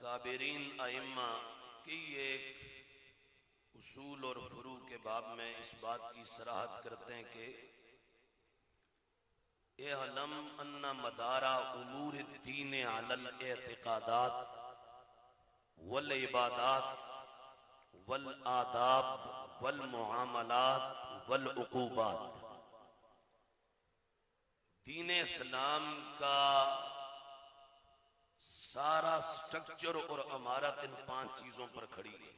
اکابرین ائمہ کی ایک اصول اور فروع کے باب میں اس بات کی صراحت کرتے ہیں کہ اعلم ان مدار امور الدین علی الاعتقادات والعبادات والآداب والمعاملات والعقوبات. دین اسلام کا سارا سٹرکچر اور عمارت ان 5 چیزوں پر کھڑی ہے.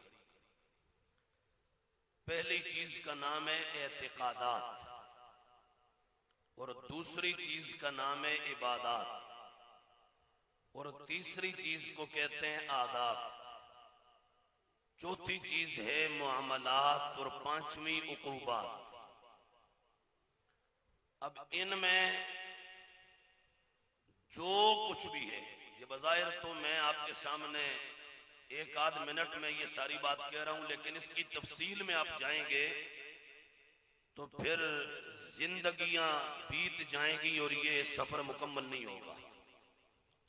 پہلی چیز کا نام ہے اعتقادات، اور دوسری چیز کا نام ہے عبادات، اور تیسری چیز کو کہتے ہیں آداب، چوتھی چیز ہے معاملات، اور پانچویں عقوبات. اب ان میں جو کچھ بھی ہے، یہ بظاہر تو میں آپ کے سامنے ایک آدھ منٹ میں یہ ساری بات کہہ رہا ہوں، لیکن اس کی تفصیل میں آپ جائیں گے تو پھر زندگیاں بیت جائیں گی اور یہ سفر مکمل نہیں ہوگا.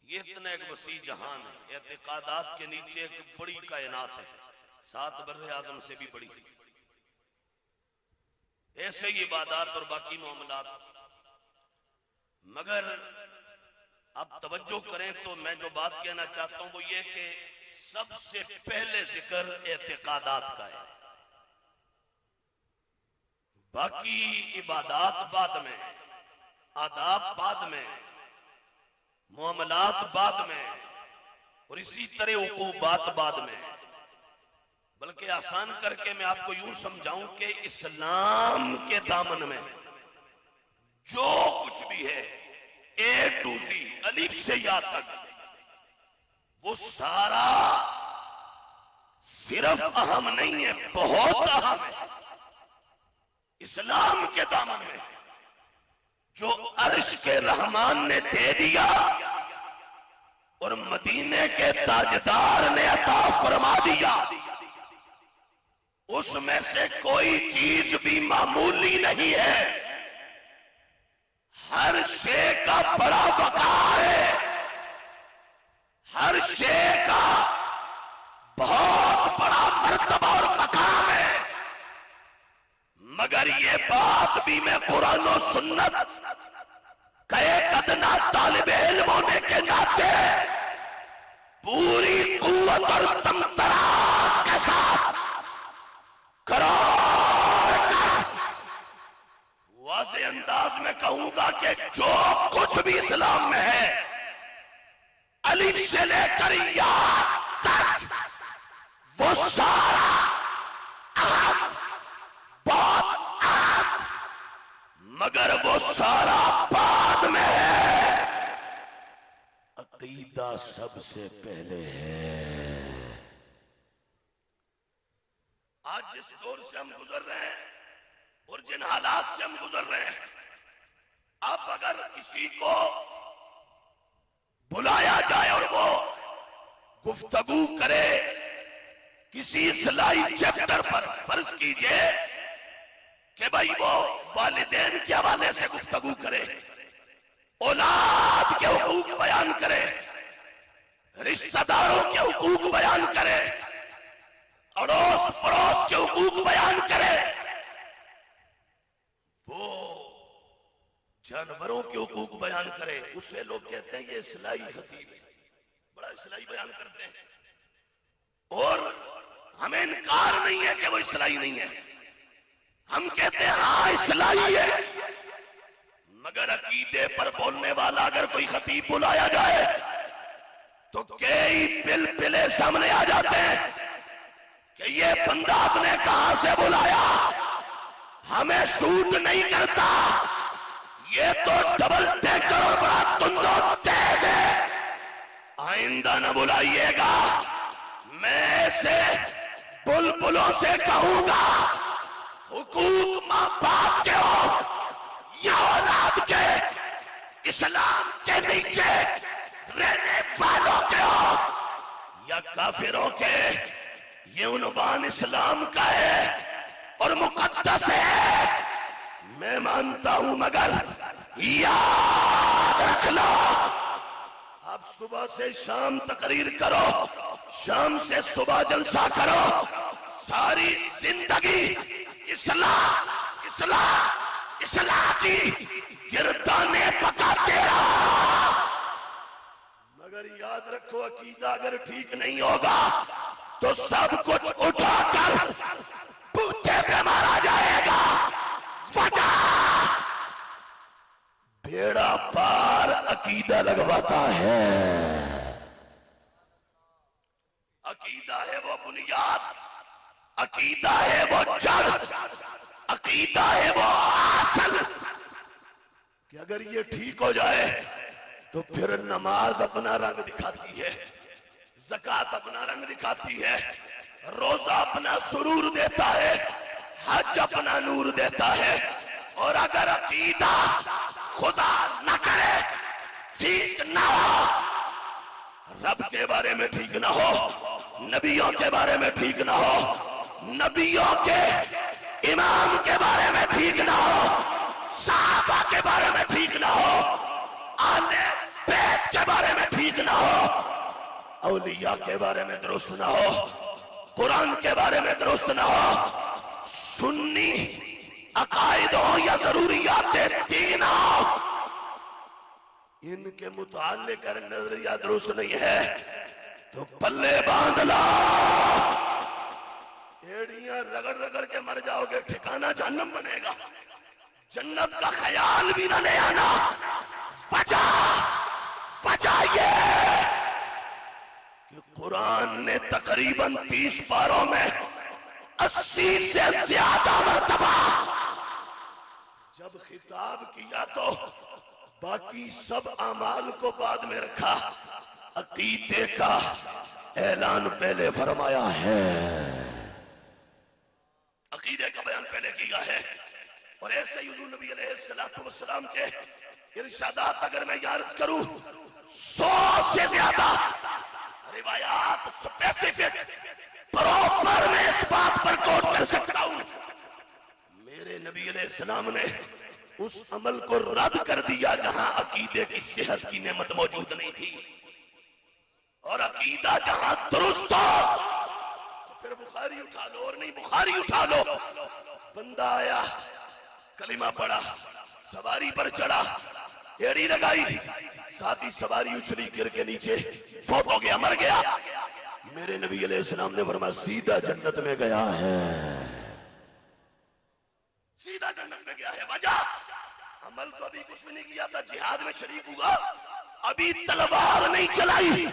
یہ اتنا ایک وسیع جہان ہے. اعتقادات کے نیچے ایک بڑی کائنات ہے، 7 بر اعظم سے بھی بڑی. ایسے ہی عبادات اور باقی معاملات. مگر اب توجہ کریں تو میں جو بات کہنا چاہتا ہوں وہ یہ کہ سب سے پہلے ذکر اعتقادات کا ہے، باقی عبادات بعد میں، آداب بعد میں، معاملات بعد میں، اور اسی طرح عقوبات بعد میں. بلکہ آسان کر کے میں آپ کو یوں سمجھاؤں کہ اسلام کے دامن میں جو کچھ بھی ہے اے ٹو زی، الف سے یا تک، وہ سارا صرف اہم نہیں ہے، بہت اہم ہے. اسلام کے دامن میں جو عرش کے رحمان نے دے دیا اور مدینے کے تاجدار نے عطا فرما دیا، اس میں سے کوئی چیز بھی معمولی نہیں ہے. ہر شے کا بڑا وقار ہے، ہر شے کا بہت بڑا مرتبہ اور مقام ہے. مگر یہ بات بھی میں قرآن و سنت کا ایک ادنا طالب علم ہونے کے ناطے پوری قوت اور تمطراق کے ساتھ واضح انداز میں کہوں گا کہ جو کچھ بھی اسلام میں ہے، الف سے لے کر یا تک، وہ سارا اہم، بہت اہم، مگر وہ سارا بعد میں ہے. عقیدہ سب سے پہلے ہے. آج جس دور سے ہم گزر رہے ہیں اور جن حالات سے ہم گزر رہے ہیں، اب اگر کسی کو بلایا جائے اور وہ گفتگو کرے کسی اصلاحی چیپٹر پر، فرض کیجئے کہ بھائی وہ والدین کے حوالے سے گفتگو کرے، اولاد کے حقوق بیان کرے، رشتہ داروں کے حقوق بیان کرے، اڑوس پڑوس کے حقوق بیان کرے، وہ جانوروں کے حقوق بیان کرے، اسے لوگ کہتے ہیں یہ اصلاحی خطیب ہے، بڑا اصلاحی بیان کرتے ہیں. اور ہمیں انکار نہیں ہے کہ وہ اصلاحی نہیں ہے، ہم کہتے ہیں ہاں اصلاحی ہے. مگر عقیدے پر بولنے والا اگر کوئی خطیب بلایا جائے تو کئی پلے سامنے آ جاتے ہیں کہ یہ بندہ آپ نے کہاں سے بلایا، ہمیں سوٹ نہیں کرتا، یہ تو ڈبل ڈیکر اور بڑا تند و تیز ہے، آئندہ نہ بلائیے گا. میں ایسے بلبلوں سے کہوں گا حقوق ماں باپ کے ہو یا اولاد کے، اسلام کے نیچے رہنے والوں کے ہو یا کافروں کے، یہ عنوان اسلام کا ہے اور مقدس ہے. میں مانتا ہوں، مگر یاد رکھ لو، اب صبح سے شام تقریر کرو، شام سے صبح جلسہ کرو، ساری زندگی اصلاح اصلاح اصلاح کی گردانے پکاتے رہو، مگر یاد رکھو عقیدہ اگر ٹھیک نہیں ہوگا تو سب کچھ اٹھا کر بوتے پہ مارا جائے گا۔ وجہ بیڑا پار عقیدہ لگواتا ہے، عقیدہ ہے وہ بنیاد، عقیدہ ہے وہ جڑ، عقیدہ ہے وہ اصل، کہ اگر یہ ٹھیک ہو جائے تو پھر نماز اپنا رنگ دکھاتی ہے، زکوٰۃ اپنا رنگ دکھاتی ہے، روزہ اپنا سرور دیتا ہے، حج اپنا نور دیتا ہے۔ اور اگر عقیدہ خدا نہ کرے ٹھیک نہ ہو، رب کے بارے میں ٹھیک نہ ہو، نبیوں کے بارے میں ٹھیک نہ ہو، نبیوں کے امام کے بارے میں ٹھیک نہ ہو، صحابہ کے بارے میں ٹھیک نہ ہو، اہل بیت کے بارے میں ٹھیک نہ ہو، اولیاء کے بارے میں درست نہ ہو، قرآن کے بارے میں درست نہ ہو، سنی عقائد ہو یا ضروریات دین ہو، ان کے متعلق اگر نظریہ درست نہیں ہے تو پلے باندھ لا، ایڑیاں رگڑ رگڑ کے مر جاؤ گے، ٹھکانہ جہنم بنے گا، جنت کا خیال بھی نہ لے آنا۔ وجہ یہ کہ قرآن نے تقریباً 30 پاروں میں 80 سے زیادہ مرتبہ جب خطاب کیا تو باقی سب اعمال کو بعد میں رکھا، عقیدے کا اعلان پہلے فرمایا ہے، عقیدے کا بیان پہلے کیا ہے۔ اور ایسے ہی حضور نبی علیہ السلام کے ارشادات اگر میں عرض کروں 100 سے زیادہ روایات سپیسیفک پراپر میں اس بات پر کوٹ کر سکتا ہوں، میرے نبی علیہ السلام نے اس عمل کو رد کر دیا جہاں عقیدے کی صحت کی نعمت موجود نہیں تھی، اور عقیدہ جہاں درست ہو تو پھر بخاری اٹھا لو، اور نہیں بخاری اٹھا لو، بندہ آیا کلمہ پڑھا، سواری پر چڑھا، ایڑی لگائی، ساتھ ہی سواری اچھلی گر کے نیچے فوت ہو گیا، مر گیا، میرے نبی علیہ السلام نے فرمایا سیدھا جنت میں گیا ہے، سیدھا جنت میں گیا ہے۔ وجہ عمل تو ابھی کچھ بھی نہیں کیا تھا، جہاد میں شریک ہوا، ابھی تلوار نہیں چلائی،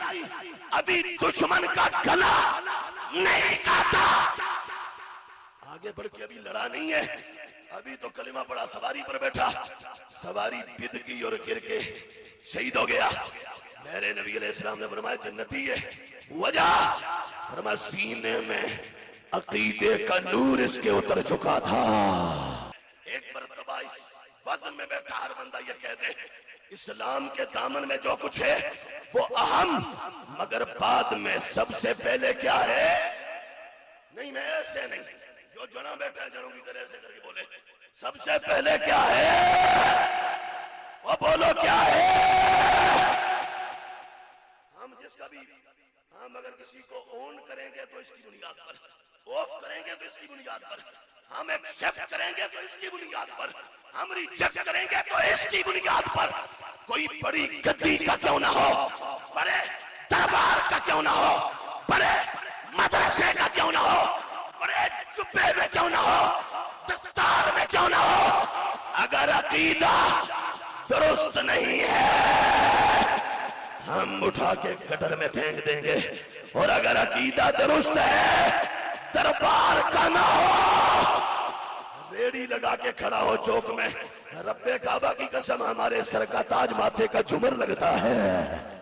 ابھی دشمن کا گلا نہیں کاٹا، آگے بڑھ کے ابھی لڑا نہیں ہے، ابھی تو کلمہ پڑا، سواری پر بیٹھا، سواری بد گئی اور گر کے شہید ہو گیا، میرے نبی علیہ السلام نے فرمایا جنتی ہے۔ وجہ فرمایا سینے میں عقیدے کا نور اس کے اتر چکا تھا۔ ایک مرتبہ اس وزن میں بیٹھا ہر بندہ یہ کہہ دے اسلام کے دامن میں جو کچھ ہے وہ اہم، مگر بعد میں سب سے پہلے کیا ہے؟ نہیں میں ایسے نہیں، جو جنا بیٹھا ہے جنوں کی طرح سے کر کے بولے سب سے پہلے کیا ہے، وہ بولو کیا ہے؟ ہم جس کا بھی ہم اگر کسی کو اون کریں گے تو اس کی بنیاد پر، اوف کریں گے تو اس کی بنیاد پر، ہم ایکسپٹ کریں گے تو اس کی بنیاد پر، ہم ریجیکٹ کریں گے تو اس کی بنیاد پر، کوئی بڑی گدی کا کیوں نہ ہو، بڑے دربار کا کیوں نہ ہو، بڑے مدرسے کا کیوں نہ ہو، بڑے جبے میں کیوں نہ ہو، دستار میں کیوں نہ ہو، اگر عقیدہ درست نہیں ہے ہم اٹھا کے گٹر میں پھینک دیں گے، اور اگر عقیدہ درست ہے دربار کا نہ ہو، ریڑی لگا کے کھڑا ہو چوک میں، رب کعبہ کی قسم ہمارے سر کا تاج ماتھے کا جھمر لگتا ہے۔